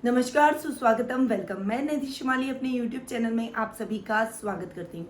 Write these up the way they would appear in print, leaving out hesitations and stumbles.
नमस्कार, सुस्वागतम, वेलकम। मैं निधि शिमाली अपने YouTube चैनल में आप सभी का स्वागत करती हूँ।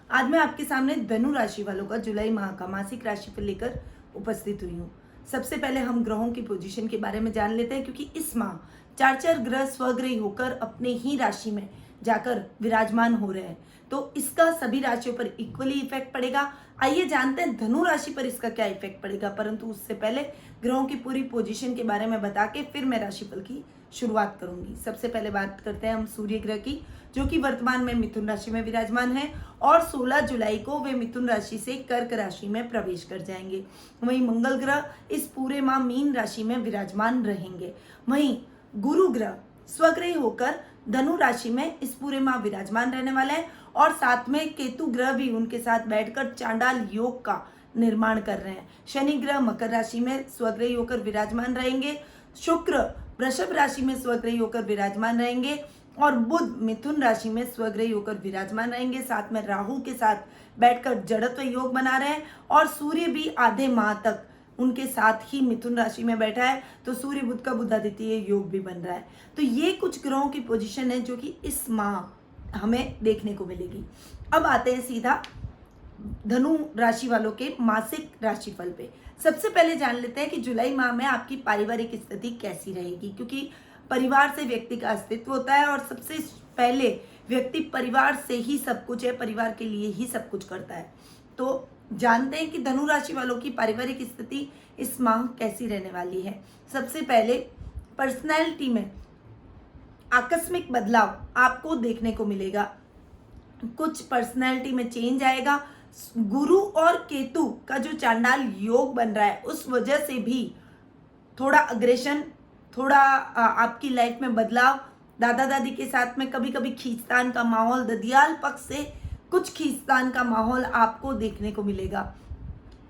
आज मैं आपके सामने धनु राशि वालों का जुलाई माह का मासिक राशिफल लेकर उपस्थित हुई हूँ। सबसे पहले हम ग्रहों की पोजीशन के बारे में जान लेते हैं, क्योंकि इस माह चार ग्रह स्वग्रही होकर अपने ही राशि में जाकर विराजमान हो रहे हैं, तो इसका सभी राशियों पर इक्वली इफेक्ट पड़ेगा। आइए जानते हैं धनु राशि पर इसका क्या इफेक्ट पड़ेगा, परंतु उससे पहले ग्रहों की पूरी पोजीशन के बारे में बता के फिर मैं राशिफल की शुरुआत करूंगी। सबसे पहले बात करते हैं हम सूर्य ग्रह की, जो कि वर्तमान में मिथुन राशि में विराजमान है और 16 जुलाई को वे मिथुन राशि से कर्क राशि में प्रवेश कर जाएंगे। वहीं मंगल ग्रह इस पूरे माह मीन राशि में विराजमान रहेंगे। वहीं गुरु ग्रह स्वग्रही होकर धनु राशि में इस पूरे माह विराजमान रहने वाले हैं और साथ में केतु ग्रह भी उनके साथ बैठकर चांडाल योग का निर्माण कर रहे हैं। शनि ग्रह मकर राशि में स्वग्रही होकर विराजमान रहेंगे। शुक्र वृषभ राशि में स्वग्रही होकर विराजमान रहेंगे और बुध मिथुन राशि में स्वग्रही होकर विराजमान रहेंगे। साथ में राहु के साथ बैठकर जड़त्व योग बना रहे हैं और सूर्य भी आधे माह तक उनके साथ ही मिथुन राशि में बैठा है, तो सूर्य बुध का बुधादित्य योग भी बन रहा है। तो ये कुछ ग्रहों की पोजीशन है जो कि इस माह हमें देखने को मिलेगी। अब आते हैं सीधा धनु राशि वालों के मासिक राशिफल पे। सबसे पहले जान लेते हैं कि जुलाई माह में आपकी पारिवारिक स्थिति कैसी रहेगी, क्योंकि परिवार से व्यक्ति का अस्तित्व होता है और सबसे पहले व्यक्ति परिवार से ही सब कुछ है, परिवार के लिए ही सब कुछ करता है। तो जानते हैं कि धनु राशि वालों की पारिवारिक स्थिति इस माह कैसी रहने वाली है। सबसे पहले पर्सनैलिटी में आकस्मिक बदलाव आपको देखने को मिलेगा। कुछ पर्सनैलिटी में चेंज आएगा। गुरु और केतु का जो चांडाल योग बन रहा है, उस वजह से भी थोड़ा अग्रेशन, थोड़ा आपकी लाइफ में बदलाव, दादा दादी के साथ में कभी कभी खींचतान का माहौल, ददियाल पक्ष से कुछ खींचतान का माहौल आपको देखने को मिलेगा।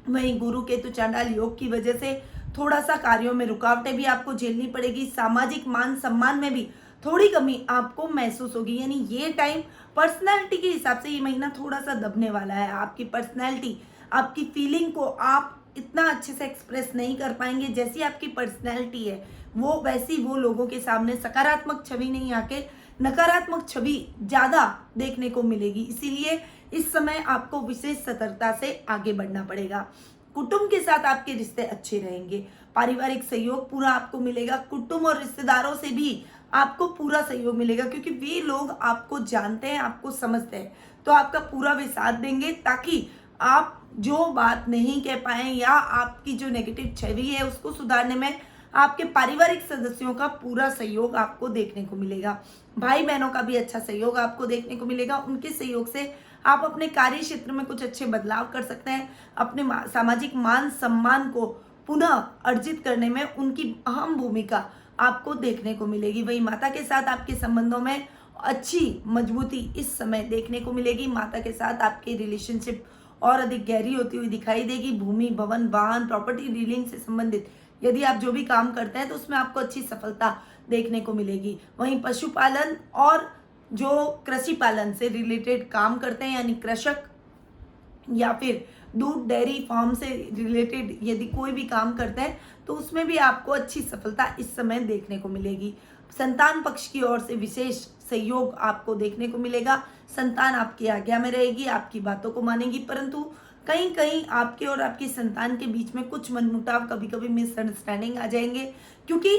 वहीं गुरु केतु चांडाल योग की वजह से थोड़ा सा कार्यों में रुकावटें भी आपको झेलनी पड़ेगी। सामाजिक मान सम्मान में भी थोड़ी कमी आपको महसूस होगी। यानी ये टाइम पर्सनैलिटी के हिसाब से ये महीना थोड़ा सा दबने वाला है। आपकी पर्सनैलिटी, आपकी फीलिंग को आप इतना अच्छे से एक्सप्रेस नहीं कर पाएंगे। जैसी आपकी पर्सनैलिटी है वो वैसी वो लोगों के सामने सकारात्मक छवि नहीं आके नकारात्मक छवि ज्यादा देखने को मिलेगी। इसीलिए इस समय आपको विशेष सतर्कता से आगे बढ़ना पड़ेगा। कुटुंब के साथ आपके रिश्ते अच्छे रहेंगे। पारिवारिक सहयोग पूरा आपको मिलेगा। कुटुंब और रिश्तेदारों से भी आपको पूरा सहयोग मिलेगा, क्योंकि वे लोग आपको जानते हैं, आपको समझते हैं, तो आपका पूरा वे साथ देंगे, ताकि आप जो बात नहीं कह पाए या आपकी जो नेगेटिव छवि है उसको सुधारने में आपके पारिवारिक सदस्यों का पूरा सहयोग आपको देखने को मिलेगा। भाई बहनों का भी अच्छा सहयोग आपको देखने को मिलेगा। उनके सहयोग से आप अपने कार्य क्षेत्र में कुछ अच्छे बदलाव कर सकते हैं। अपने सामाजिक मान सम्मान को पुनः अर्जित करने में उनकी अहम भूमिका आपको देखने को मिलेगी। वही माता के साथ आपके संबंधों में अच्छी मजबूती इस समय देखने को मिलेगी। माता के साथ आपकी रिलेशनशिप और अधिक गहरी होती हुई दिखाई देगी। भूमि, भवन, वाहन, प्रॉपर्टी डीलिंग से संबंधित यदि आप जो भी काम करते हैं तो उसमें आपको अच्छी सफलता देखने को मिलेगी। वहीं पशुपालन और जो कृषि पालन से रिलेटेड काम करते हैं, यानी कृषक या फिर दूध डेयरी फार्म से रिलेटेड यदि कोई भी काम करते हैं तो उसमें भी आपको अच्छी सफलता इस समय देखने को मिलेगी। संतान पक्ष की ओर से विशेष सहयोग आपको देखने को मिलेगा। संतान आपकी आज्ञा में रहेगी, आपकी बातों को मानेगी, परंतु कहीं कहीं आपके और आपकी संतान के बीच में कुछ मनमुटाव, कभी कभी मिसअंडरस्टैंडिंग आ जाएंगे, क्योंकि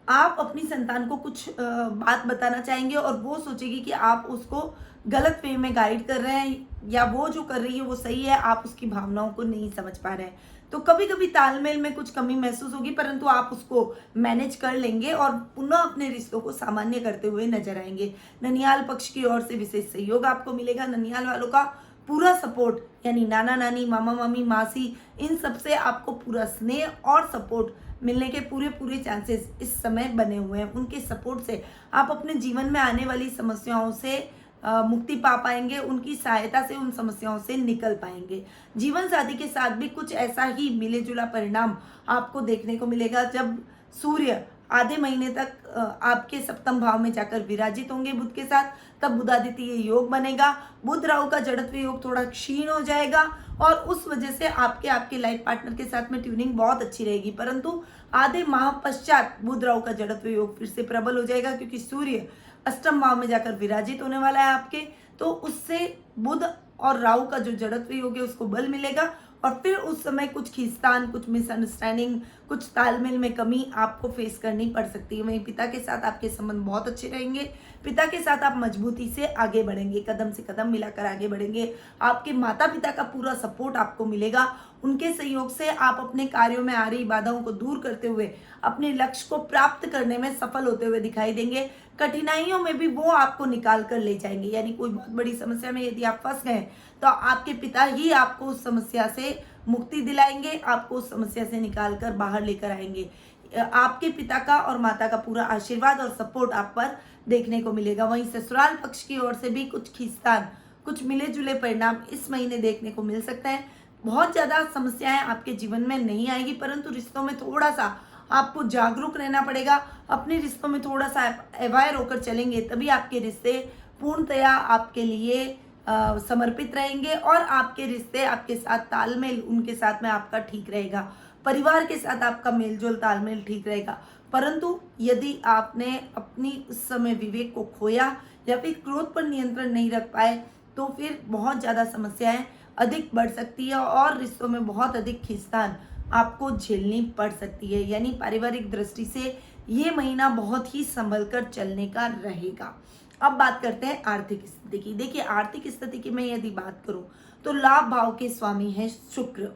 आप अपनी संतान को कुछ बात बताना चाहेंगे और वो सोचेगी कि आप उसको गलत वे में गाइड कर रहे हैं या वो जो कर रही है वो सही है, आप उसकी भावनाओं को नहीं समझ पा रहे हैं। तो कभी कभी तालमेल में कुछ कमी महसूस होगी, परंतु आप उसको मैनेज कर लेंगे और पुनः अपने रिश्तों को सामान्य करते हुए नजर आएंगे। ननिहाल पक्ष की ओर से विशेष सहयोग आपको मिलेगा। ननिहाल वालों का पूरा सपोर्ट, यानी नाना नानी, मामा मामी, मासी, इन सबसे आपको पूरा स्नेह और सपोर्ट मिलने के पूरे चांसेस इस समय बने हुए हैं। उनके सपोर्ट से आप अपने जीवन में आने वाली समस्याओं से मुक्ति पा पाएंगे। उनकी सहायता से उन समस्याओं से निकल पाएंगे। जीवन साथी के साथ भी कुछ ऐसा ही मिले जुला परिणाम आपको देखने को मिलेगा। जब सूर्य आधे महीने तक आपके सप्तम भाव में जाकर विराजित होंगे बुध के साथ, तब बुधादित्य योग बनेगा। बुध राहु का जड़त्व योग थोड़ा क्षीण हो जाएगा और उस वजह से आपके लाइफ पार्टनर के साथ में ट्यूनिंग बहुत अच्छी रहेगी। परंतु आधे माह पश्चात बुध राहु का जड़त्व योग फिर से प्रबल हो जाएगा, क्योंकि सूर्य अष्टम भाव में जाकर विराजित होने वाला है आपके, तो उससे बुध और राहु का जो जड़त्व योग है उसको बल मिलेगा और फिर उस समय कुछ खींचतान, कुछ मिसअंडरस्टैंडिंग, कुछ तालमेल में कमी आपको फेस करनी पड़ सकती है। वहीं पिता के साथ आपके संबंध बहुत अच्छे रहेंगे, पिता के साथ आप मजबूती से आगे बढ़ेंगे, कदम से कदम मिलाकर आगे बढ़ेंगे। आपके माता पिता का पूरा सपोर्ट आपको मिलेगा, उनके सहयोग से आप अपने कार्यों में आ रही बाधाओं को दूर करते हुए अपने लक्ष्य को प्राप्त करने में सफल होते हुए दिखाई देंगे। कठिनाइयों में भी वो आपको निकाल कर ले जाएंगे, यानी कोई बहुत बड़ी समस्या में यदि आप फंस गए तो आपके पिता ही आपको उस समस्या से मुक्ति दिलाएंगे, आपको उस समस्या से निकाल कर बाहर लेकर आएंगे। आपके पिता का और माता का पूरा आशीर्वाद और सपोर्ट आप पर देखने को मिलेगा। वहीं ससुराल पक्ष की ओर से भी कुछ खींचतान, कुछ मिले जुले परिणाम इस महीने देखने को मिल सकता है। बहुत ज्यादा समस्याएं आपके जीवन में नहीं आएगी, परंतु रिश्तों में थोड़ा सा आपको जागरूक रहना पड़ेगा। अपने रिश्तों में थोड़ा सा अवेयर होकर चलेंगे, तभी आपके रिश्ते पूर्णतया आपके लिए समर्पित रहेंगे और आपके रिश्ते, आपके साथ तालमेल, उनके साथ में आपका ठीक रहेगा। परिवार के साथ आपका मेलजोल तालमेल ठीक रहेगा। परंतु यदि आपने अपनी उस समय विवेक को खोया या फिर क्रोध पर नियंत्रण नहीं रख पाए, तो फिर बहुत ज़्यादा समस्याएं अधिक बढ़ सकती है और रिश्तों में बहुत अधिक खींचतान आपको झेलनी पड़ सकती है। यानी पारिवारिक दृष्टि से ये महीना बहुत ही संभल कर चलने का रहेगा। अब बात करते हैं आर्थिक स्थिति की। देखिए, आर्थिक स्थिति की मैं यदि बात करूं तो लाभ भाव के स्वामी है शुक्र,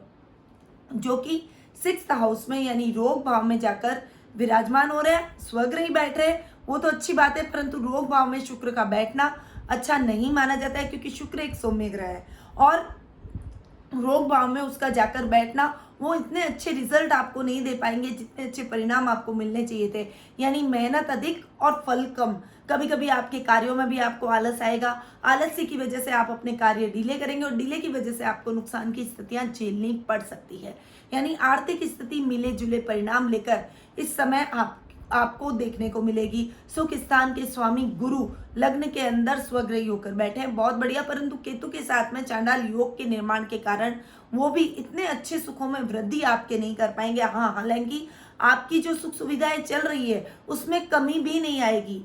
जो कि 6th हाउस में यानी रोग भाव में जाकर विराजमान हो रहे हैं। स्वग्रही बैठ रहे, वो तो अच्छी बात है, परंतु रोग भाव में शुक्र का बैठना अच्छा नहीं माना जाता है, क्योंकि शुक्र एक सौम्य ग्रह है और रोग भाव में उसका जाकर बैठना, वो इतने अच्छे रिजल्ट आपको नहीं दे पाएंगे जितने अच्छे परिणाम आपको मिलने चाहिए थे। यानी मेहनत अधिक और फल कम। कभी कभी आपके कार्यों में भी आपको आलस आएगा, आलस्य की वजह से आप अपने कार्य डिले करेंगे और डिले की वजह से आपको नुकसान की स्थितियां झेलनी पड़ सकती है। यानी आर्थिक स्थिति मिले जुले परिणाम लेकर इस समय आपको देखने को मिलेगी। सुख स्थान के स्वामी गुरु लग्न के अंदर स्वग्रही होकर बैठे हैं, बहुत बढ़िया। परंतु केतु के साथ में चांडाल योग के निर्माण के कारण वो भी इतने अच्छे सुखों में वृद्धि आपके नहीं कर पाएंगे। हाँ, हालांकि आपकी जो सुख सुविधाएं चल रही है उसमें कमी भी नहीं आएगी,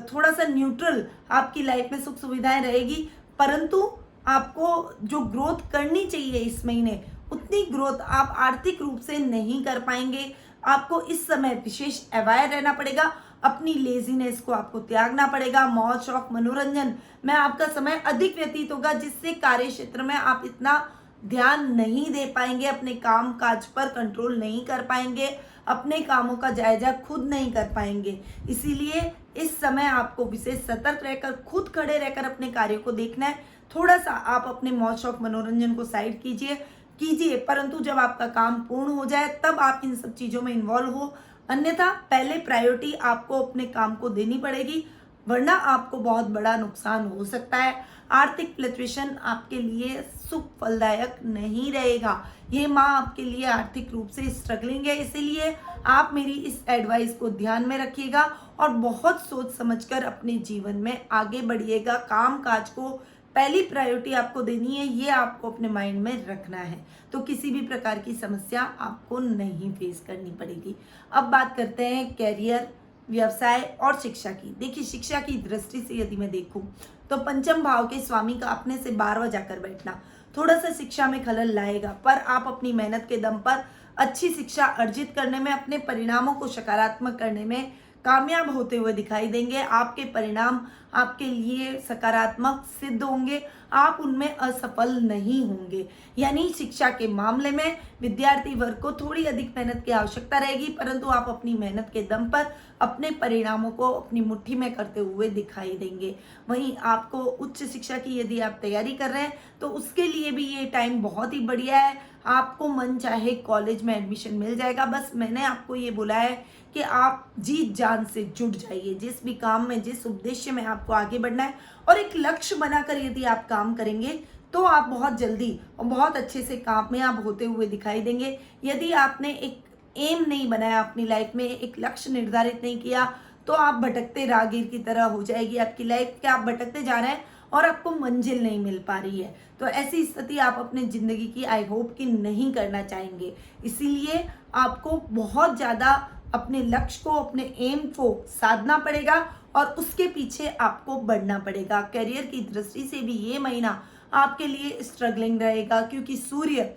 थोड़ा सा न्यूट्रल आपकी लाइफ में सुख सुविधाएं रहेगी। परंतु आपको जो ग्रोथ करनी चाहिए इस महीने, उतनी ग्रोथ आप आर्थिक रूप से नहीं कर पाएंगे। आपको इस समय विशेष अवेयर रहना पड़ेगा, अपनी लेजीनेस को आपको त्यागना पड़ेगा। मौज शौक मनोरंजन में आपका समय अधिक व्यतीत होगा, जिससे कार्य क्षेत्र में आप इतना ध्यान नहीं दे पाएंगे, अपने काम काज पर कंट्रोल नहीं कर पाएंगे, अपने कामों का जायजा खुद नहीं कर पाएंगे। इसीलिए इस समय आपको विशेष सतर्क रहकर, खुद खड़े रहकर अपने कार्यों को देखना है। थोड़ा सा आप अपने मौज शौक मनोरंजन को साइड कीजिए, परंतु जब आपका काम पूर्ण हो जाए तब आप इन सब चीजों में इन्वॉल्व हो। अन्यथा पहले प्रायोरिटी आपको अपने काम को देनी पड़ेगी, वरना आपको बहुत बड़ा नुकसान हो सकता है। आर्थिक फ्लक्चुएशन आपके लिए सुख फलदायक नहीं रहेगा। ये माह आपके लिए आर्थिक रूप से स्ट्रगलिंग है, इसीलिए आप मेरी इस एडवाइस को ध्यान में रखिएगा और बहुत सोच समझकर अपने जीवन में आगे बढ़िएगा। काम काज को पहली प्रायोरिटी आपको देनी है, ये आपको अपने माइंड में रखना है, तो किसी भी प्रकार की समस्या आपको नहीं फेस करनी पड़ेगी। अब बात करते हैं कैरियर, व्यवसाय और शिक्षा की। देखिए, शिक्षा की दृष्टि से यदि मैं देखूं तो पंचम भाव के स्वामी का अपने से 12वां जाकर बैठना थोड़ा सा शिक्षा में खलल लाएगा, पर आप अपनी मेहनत के दम पर अच्छी शिक्षा अर्जित करने में, अपने परिणामों को सकारात्मक करने में कामयाब होते हुए दिखाई देंगे। आपके परिणाम आपके लिए सकारात्मक सिद्ध होंगे, आप उनमें असफल नहीं होंगे। यानी शिक्षा के मामले में विद्यार्थी वर्ग को थोड़ी अधिक मेहनत की आवश्यकता रहेगी, परंतु आप अपनी मेहनत के दम पर अपने परिणामों को अपनी मुट्ठी में करते हुए दिखाई देंगे। वहीं आपको उच्च शिक्षा की यदि आप तैयारी कर रहे हैं तो उसके लिए भी ये टाइम बहुत ही बढ़िया है। आपको मन चाहे कॉलेज में एडमिशन मिल जाएगा। बस मैंने आपको ये बोला है कि आप जी जान से जुट जाइए, जिस भी काम में, जिस उद्देश्य में आपको आगे बढ़ना है और एक लक्ष्य बनाकर यदि आप काम करेंगे तो आप बहुत जल्दी और बहुत अच्छे से कामयाब होते हुए दिखाई देंगे। यदि आपने एक एम नहीं बनाया अपनी लाइफ में, एक लक्ष्य निर्धारित नहीं किया, तो आप भटकते राहगीर की तरह हो जाएगी आपकी लाइफ। क्या आप भटकते जा रहे हैं और आपको मंजिल नहीं मिल पा रही है, तो ऐसी स्थिति आप अपने ज़िंदगी की आई होप कि नहीं करना चाहेंगे। इसीलिए आपको बहुत ज़्यादा अपने लक्ष्य को, अपने एम को साधना पड़ेगा और उसके पीछे आपको बढ़ना पड़ेगा। करियर की दृष्टि से भी ये महीना आपके लिए स्ट्रगलिंग रहेगा, क्योंकि सूर्य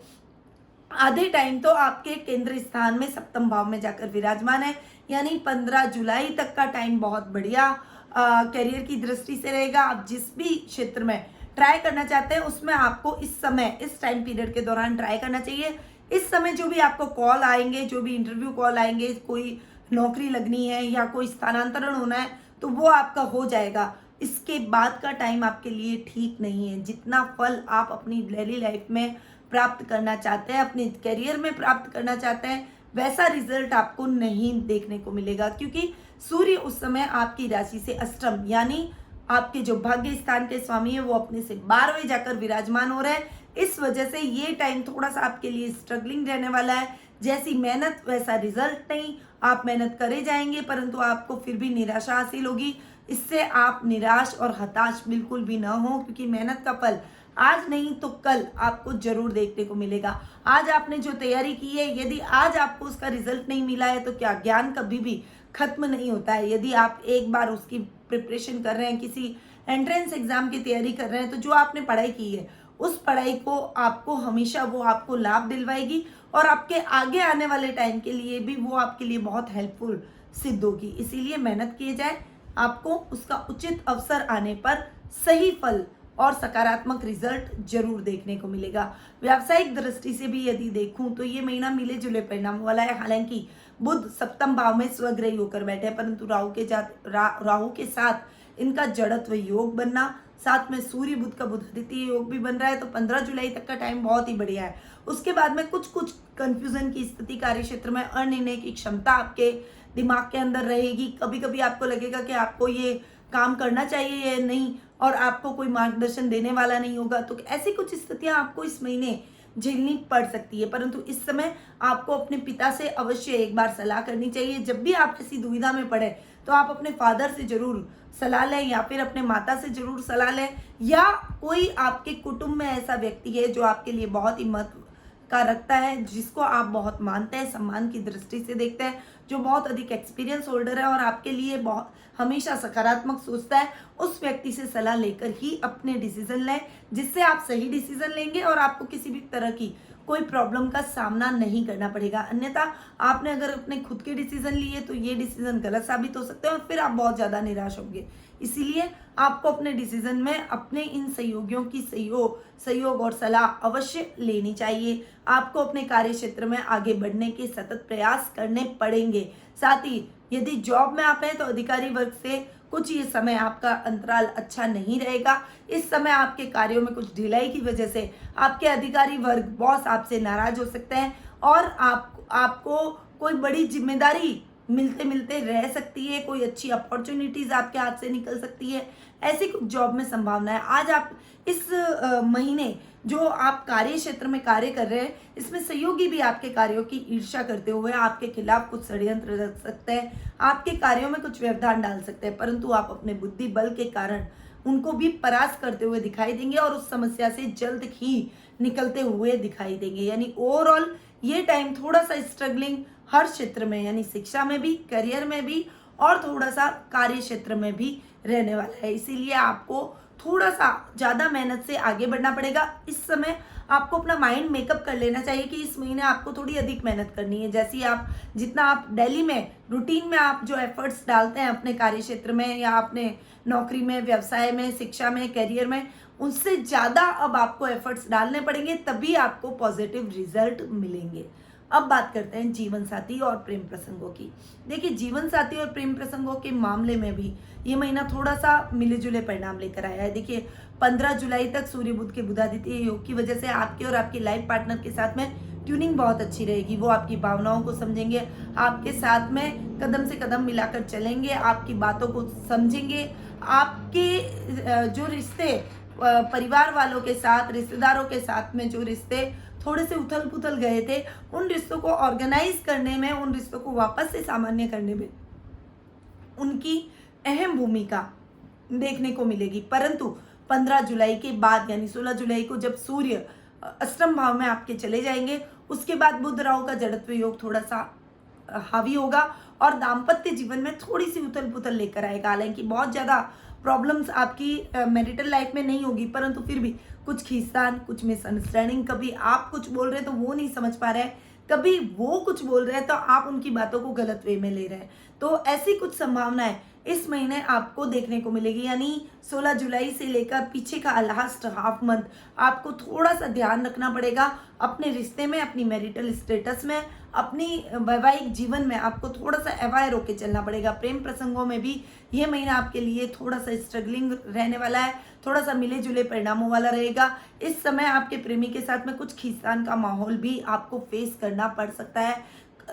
आधे टाइम तो आपके केंद्र स्थान में सप्तम भाव में जाकर विराजमान है, यानी 15 जुलाई तक का टाइम बहुत बढ़िया करियर की दृष्टि से रहेगा। आप जिस भी क्षेत्र में ट्राई करना चाहते हैं उसमें आपको इस समय, इस टाइम पीरियड के दौरान ट्राई करना चाहिए। इस समय जो भी आपको कॉल आएंगे, जो भी इंटरव्यू कॉल आएंगे, कोई नौकरी लगनी है या कोई स्थानांतरण होना है, तो वो आपका हो जाएगा। इसके बाद का टाइम आपके लिए ठीक नहीं है। जितना फल आप अपनी डेली लाइफ में प्राप्त करना चाहते हैं, अपने करियर में प्राप्त करना चाहते हैं, वैसा रिजल्ट आपको नहीं देखने को मिलेगा, क्योंकि सूर्य उस समय आपकी राशि से अष्टम यानी आपके जो भाग्य स्थान के स्वामी है वो अपने से 12वें जाकर विराजमान हो रहे हैं। इस वजह से ये टाइम थोड़ा सा आपके लिए स्ट्रगलिंग रहने वाला है। जैसी मेहनत वैसा रिजल्ट नहीं, आप मेहनत करे जाएंगे परंतु आपको फिर भी निराशा हासिल होगी। इससे आप निराश और हताश बिल्कुल भी ना हो, क्योंकि मेहनत का फल आज नहीं तो कल आपको जरूर देखने को मिलेगा। आज आपने जो तैयारी की है, यदि आज आपको उसका रिजल्ट नहीं मिला है तो क्या, ज्ञान कभी भी खत्म नहीं होता है। यदि आप एक बार उसकी प्रिपरेशन कर रहे हैं, किसी एंट्रेंस एग्जाम की तैयारी कर रहे हैं, तो जो आपने पढ़ाई की है उस पढ़ाई को आपको हमेशा वो आपको लाभ दिलवाएगी और आपके आगे आने वाले टाइम के लिए भी वो आपके लिए बहुत हेल्पफुल सिद्ध होगी। इसीलिए मेहनत किए जाए, आपको उसका उचित अवसर आने पर सही फल और सकारात्मक रिजल्ट जरूर देखने को मिलेगा। व्यावसायिक दृष्टि से भी यदि देखूं तो ये महीना मिले जुले परिणाम वाला है। हालांकि बुध सप्तम भाव में स्वग्रही होकर बैठे हैं, परंतु राहु के साथ इनका जड़त्व योग बनना, साथ में सूर्य बुध का बुध द्वितीय योग भी बन रहा है, तो 15 जुलाई तक का टाइम बहुत ही बढ़िया है। उसके बाद में कुछ कंफ्यूजन की स्थिति, कार्य क्षेत्र में अनिर्णय की क्षमता आपके दिमाग के अंदर रहेगी। कभी कभी आपको लगेगा कि आपको ये काम करना चाहिए या नहीं, और आपको कोई मार्गदर्शन देने वाला नहीं होगा, तो ऐसी कुछ स्थितियां आपको इस महीने झेलनी पड़ सकती है। परंतु इस समय आपको अपने पिता से अवश्य एक बार सलाह करनी चाहिए। जब भी आप किसी दुविधा में पड़े तो आप अपने फादर से जरूर सलाह लें, या फिर अपने माता से जरूर सलाह लें, या कोई आपके कुटुंब में ऐसा व्यक्ति है जो आपके लिए बहुत ही महत्व का रखता है, जिसको आप बहुत मानते हैं, सम्मान की दृष्टि से देखते हैं, जो बहुत अधिक एक्सपीरियंस होल्डर है और आपके लिए बहुत हमेशा सकारात्मक सोचता है, उस व्यक्ति से सलाह लेकर ही अपने डिसीजन लें, जिससे आप सही डिसीजन लेंगे और आपको किसी भी तरह की कोई प्रॉब्लम का सामना नहीं करना पड़ेगा। अन्यथा आपने अगर अपने खुद के डिसीजन लिए तो ये डिसीजन गलत साबित हो सकते हैं और फिर आप बहुत ज़्यादा निराश होंगे। इसीलिए आपको अपने डिसीजन में अपने इन सहयोगियों की सहयोग और सलाह अवश्य लेनी चाहिए। आपको अपने कार्य क्षेत्र में आगे बढ़ने के सतत प्रयास करने पड़ेंगे। साथ ही यदि जॉब में आप हैं तो अधिकारी वर्ग से कुछ ये समय आपका अंतराल अच्छा नहीं रहेगा। इस समय आपके कार्यों में कुछ ढिलाई की वजह से आपके अधिकारी वर्ग, बॉस आपसे नाराज हो सकते हैं और आपको कोई बड़ी जिम्मेदारी मिलते मिलते रह सकती है, कोई अच्छी अपॉर्चुनिटीज आपके हाथ से निकल सकती है। ऐसी कुछ जॉब में संभावना है। आज आप इस महीने जो आप कार्य क्षेत्र में कार्य कर रहे हैं, इसमें सहयोगी भी आपके कार्यों की ईर्ष्या करते हुए आपके खिलाफ कुछ षड्यंत्र रच सकते हैं, आपके कार्यों में कुछ व्यवधान डाल सकते हैं, परंतु आप अपने बुद्धि बल के कारण उनको भी परास्त करते हुए दिखाई देंगे और उस समस्या से जल्द ही निकलते हुए दिखाई देंगे। यानी ओवरऑल ये टाइम थोड़ा सा स्ट्रगलिंग हर क्षेत्र में, यानी शिक्षा में भी, करियर में भी और थोड़ा सा कार्य क्षेत्र में भी रहने वाला है। इसीलिए आपको थोड़ा सा ज़्यादा मेहनत से आगे बढ़ना पड़ेगा। इस समय आपको अपना माइंड मेकअप कर लेना चाहिए कि इस महीने आपको थोड़ी अधिक मेहनत करनी है। जैसे आप जितना आप डेली में रूटीन में आप जो एफर्ट्स डालते हैं अपने कार्य क्षेत्र में या अपने नौकरी में, व्यवसाय में, शिक्षा में, करियर में, उससे ज़्यादा अब आपको एफर्ट्स डालने पड़ेंगे, तभी आपको पॉजिटिव रिजल्ट मिलेंगे। अब बात करते हैं जीवन साथी और प्रेम प्रसंगों की। देखिए, जीवन साथी और प्रेम प्रसंगों के मामले में भी ये महीना थोड़ा सा मिले जुले परिणाम लेकर आया है। देखिए, 15 जुलाई तक सूर्य बुध के बुधादित्य योग की वजह से आपके और आपकी लाइफ पार्टनर के साथ में ट्यूनिंग बहुत अच्छी रहेगी। वो आपकी भावनाओं को समझेंगे, आपके साथ में कदम से कदम मिलाकर चलेंगे, आपकी बातों को समझेंगे। आपके जो रिश्ते परिवार वालों के साथ, रिश्तेदारों के साथ में जो रिश्ते थोड़े से उथल पुथल गए थे, उन रिश्तों को ऑर्गेनाइज करने में, उन रिश्तों को वापस से सामान्य करने में उनकी अहम भूमिका देखने को मिलेगी। परंतु 15 जुलाई के बाद यानी 16 जुलाई को जब सूर्य अष्टम भाव में आपके चले जाएंगे, उसके बाद बुध राहु का जड़त्व योग थोड़ा सा हावी होगा और दाम्पत्य जीवन में थोड़ी सी उथल पुथल लेकर आएगा। हालांकि बहुत ज़्यादा प्रॉब्लम्स आपकी मैरिटल लाइफ में नहीं होगी, परंतु फिर भी कुछ खींचतान, कुछ मिसअंडरस्टैंडिंग, कभी आप कुछ बोल रहे हैं तो वो नहीं समझ पा रहे हैं, कभी वो कुछ बोल रहे हैं तो आप उनकी बातों को गलत वे में ले रहे हैं। तो ऐसी कुछ संभावनाएं इस महीने आपको देखने को मिलेगी। यानी 16 जुलाई से लेकर पीछे का लास्ट हाफ मंथ आपको थोड़ा सा ध्यान रखना पड़ेगा अपने रिश्ते में, अपनी मैरिटल स्टेटस में, अपनी वैवाहिक जीवन में आपको थोड़ा सा अवेयर होकर चलना पड़ेगा। प्रेम प्रसंगों में भी ये महीना आपके लिए थोड़ा सा स्ट्रगलिंग रहने वाला है, थोड़ा सा मिले जुले परिणामों वाला रहेगा। इस समय आपके प्रेमी के साथ में कुछ खींचतान का माहौल भी आपको फेस करना पड़ सकता है।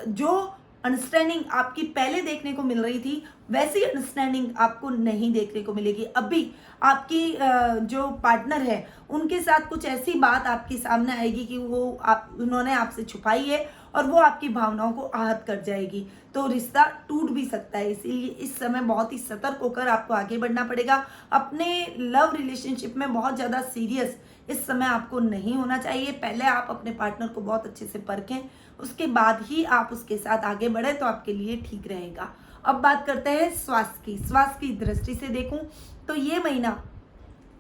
जो अंडरस्टैंडिंग आपकी पहले देखने को मिल रही थी वैसी अंडरस्टैंडिंग आपको नहीं देखने को मिलेगी। अभी आपकी जो पार्टनर है उनके साथ कुछ ऐसी बात आपके सामने आएगी कि उन्होंने आपसे छुपाई है और वो आपकी भावनाओं को आहत कर जाएगी, तो रिश्ता टूट भी सकता है। इसीलिए इस समय बहुत ही सतर्क होकर आपको आगे बढ़ना पड़ेगा। अपने लव रिलेशनशिप में बहुत ज़्यादा सीरियस इस समय आपको नहीं होना चाहिए। पहले आप अपने पार्टनर को बहुत अच्छे से परखें, उसके बाद ही आप उसके साथ आगे बढ़े तो आपके लिए ठीक रहेगा। अब बात करते हैं स्वास्थ्य की। स्वास्थ्य की दृष्टि से देखूं तो ये महीना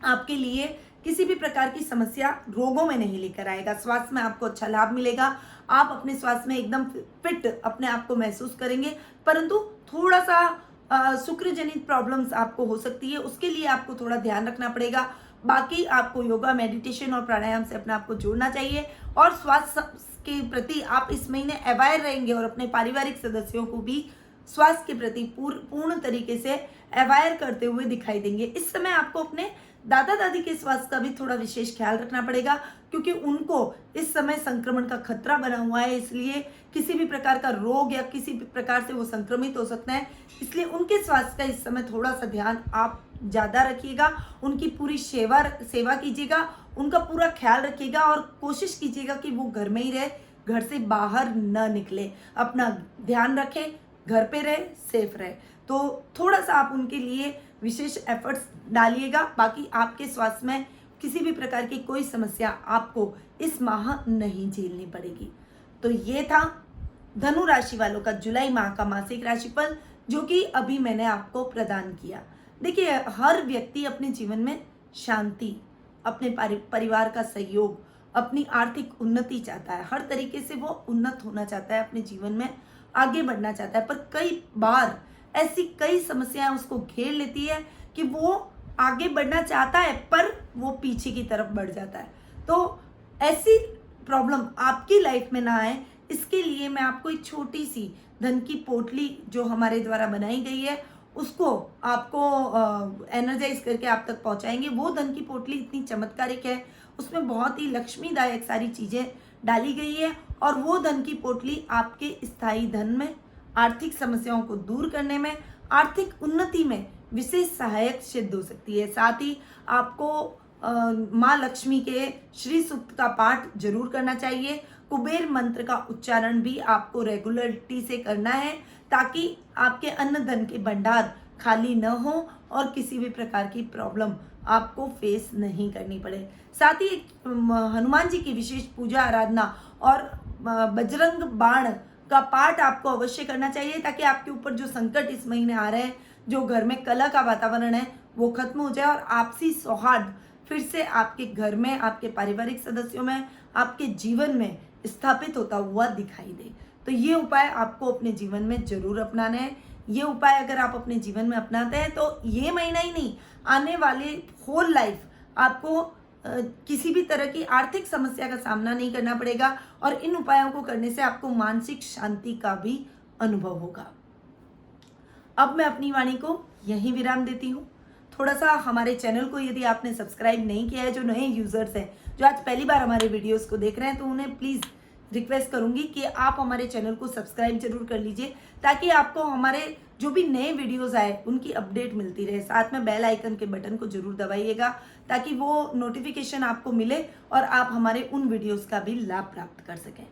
आपके लिए किसी भी प्रकार की समस्या रोगों में नहीं लेकर आएगा। स्वास्थ्य में आपको अच्छा लाभ मिलेगा। आप अपने स्वास्थ्य में एकदम फिट अपने आप को महसूस करेंगे, परंतु थोड़ा सा शुक्र जनित प्रॉब्लम्स आपको हो सकती है, उसके लिए आपको थोड़ा ध्यान रखना पड़ेगा। बाकी आपको योगा, मेडिटेशन और प्राणायाम से अपने आप को जोड़ना चाहिए और स्वास्थ्य के प्रति आप इस महीने अवेयर रहेंगे और अपने पारिवारिक सदस्यों को भी स्वास्थ्य के प्रति पूर्ण तरीके से अवेयर करते हुए दिखाई देंगे। इस समय आपको अपने दादा दादी के स्वास्थ्य का भी थोड़ा विशेष ख्याल रखना पड़ेगा, क्योंकि उनको इस समय संक्रमण का खतरा बना हुआ है। इसलिए किसी भी प्रकार का रोग या किसी भी प्रकार से वो संक्रमित हो सकते हैं, इसलिए उनके स्वास्थ्य का इस समय थोड़ा सा ध्यान आप ज़्यादा रखिएगा। उनकी पूरी सेवा कीजिएगा, उनका पूरा ख्याल रखिएगा और कोशिश कीजिएगा कि वो घर में ही रहे, घर से बाहर न निकले। अपना ध्यान रखें, घर पे रहे, सेफ रहे। तो थोड़ा सा आप उनके लिए विशेष एफर्ट्स डालिएगा। बाकी आपके स्वास्थ्य में किसी भी प्रकार की कोई समस्या आपको इस माह नहीं झेलनी पड़ेगी। तो ये था धनु राशि वालों का जुलाई माह का मासिक राशिफल, जो कि अभी मैंने आपको प्रदान किया। देखिए, हर व्यक्ति अपने जीवन में शांति, अपने परिवार का सहयोग, अपनी आर्थिक उन्नति चाहता है। हर तरीके से वो उन्नत होना चाहता है, अपने जीवन में आगे बढ़ना चाहता है, पर कई बार ऐसी कई समस्याएं उसको घेर लेती है कि वो आगे बढ़ना चाहता है पर वो पीछे की तरफ बढ़ जाता है। तो ऐसी प्रॉब्लम आपकी लाइफ में ना आए, इसके लिए मैं आपको एक छोटी सी धन की पोटली जो हमारे द्वारा बनाई गई है उसको आपको एनर्जाइज करके आप तक पहुंचाएंगे। वो धन की पोटली इतनी चमत्कारिक है, उसमें बहुत ही लक्ष्मीदायक सारी चीज़ें डाली गई है और वो धन की पोटली आपके स्थायी धन में, आर्थिक समस्याओं को दूर करने में, आर्थिक उन्नति में विशेष सहायक सिद्ध हो सकती है। साथ ही आपको माँ लक्ष्मी के श्री सूक्त का पाठ जरूर करना चाहिए। कुबेर मंत्र का उच्चारण भी आपको रेगुलरिटी से करना है, ताकि आपके अन्न धन के भंडार खाली न हो और किसी भी प्रकार की प्रॉब्लम आपको फेस नहीं करनी पड़े। साथ ही हनुमान जी की विशेष पूजा आराधना और बजरंग बाण का पाठ आपको अवश्य करना चाहिए, ताकि आपके ऊपर जो संकट इस महीने आ रहे हैं, जो घर में कलह का वातावरण है, वो खत्म हो जाए और आपसी सौहार्द फिर से आपके घर में, आपके पारिवारिक सदस्यों में, आपके जीवन में स्थापित होता हुआ दिखाई दे। तो ये उपाय आपको अपने जीवन में जरूर अपनाना है। ये उपाय अगर आप अपने जीवन में अपनाते हैं तो ये महीना ही नहीं, आने वाले होल लाइफ आपको किसी भी तरह की आर्थिक समस्या का सामना नहीं करना पड़ेगा और इन उपायों को करने से आपको मानसिक शांति का भी अनुभव होगा। अब मैं अपनी वाणी को यहीं विराम देती हूँ। थोड़ा सा हमारे चैनल को यदि आपने सब्सक्राइब नहीं किया है, जो नए यूजर्स हैं, जो आज पहली बार हमारे वीडियोस को देख रहे हैं, तो उन्हें प्लीज़ रिक्वेस्ट करूंगी कि आप हमारे चैनल को सब्सक्राइब जरूर कर लीजिए, ताकि आपको हमारे जो भी नए वीडियोस आए उनकी अपडेट मिलती रहे। साथ में बेल आइकन के बटन को जरूर दबाइएगा, ताकि वो नोटिफिकेशन आपको मिले और आप हमारे उन वीडियोस का भी लाभ प्राप्त कर सकें।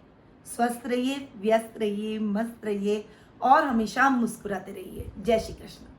स्वस्थ रहिए, व्यस्त रहिए, मस्त रहिए और हमेशा मुस्कुराते रहिए। जय श्री कृष्ण।